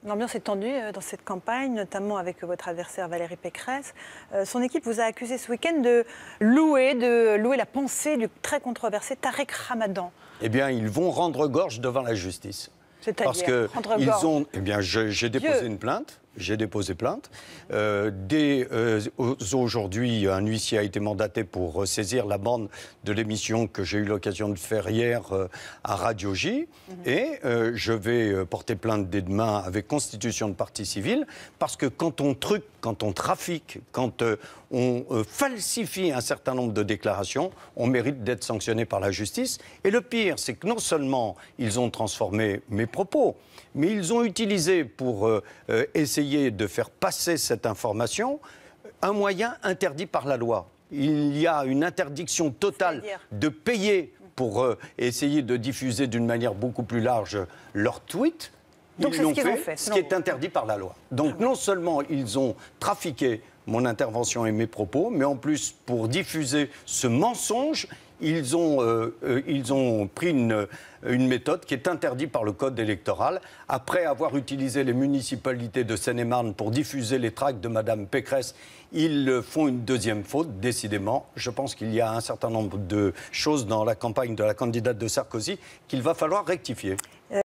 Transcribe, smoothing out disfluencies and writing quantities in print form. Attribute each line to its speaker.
Speaker 1: L'ambiance est tendue dans cette campagne, notamment avec votre adversaire Valérie Pécresse. Son équipe vous a accusé ce week-end de louer la pensée du très controversé Tarek Ramadan.
Speaker 2: Eh bien, ils vont rendre gorge devant la justice. Parce que ils ont, eh bien, j'ai déposé une plainte. J'ai déposé plainte. Dès aujourd'hui, un huissier a été mandaté pour saisir la bande de l'émission que j'ai eu l'occasion de faire hier à Radio J. Et je vais porter plainte dès demain avec constitution de partie civile, parce que quand on truque, quand on trafique, quand on falsifie un certain nombre de déclarations, on mérite d'être sanctionné par la justice. Et le pire, c'est que non seulement ils ont transformé mes propos, mais ils ont utilisé pour essayer de faire passer cette information un moyen interdit par la loi. Il y a une interdiction totale de payer pour essayer de diffuser d'une manière beaucoup plus large leurs tweets.
Speaker 1: Donc c'est ce qu'ils ont fait,
Speaker 2: ce qui est interdit par la loi. Donc non seulement ils ont trafiqué mon intervention et mes propos, mais en plus, pour diffuser ce mensonge, ils ont pris une méthode qui est interdite par le code électoral. Après avoir utilisé les municipalités de Seine-et-Marne pour diffuser les tracts de Mme Pécresse, ils font une deuxième faute, décidément. Je pense qu'il y a un certain nombre de choses dans la campagne de la candidate de Sarkozy qu'il va falloir rectifier.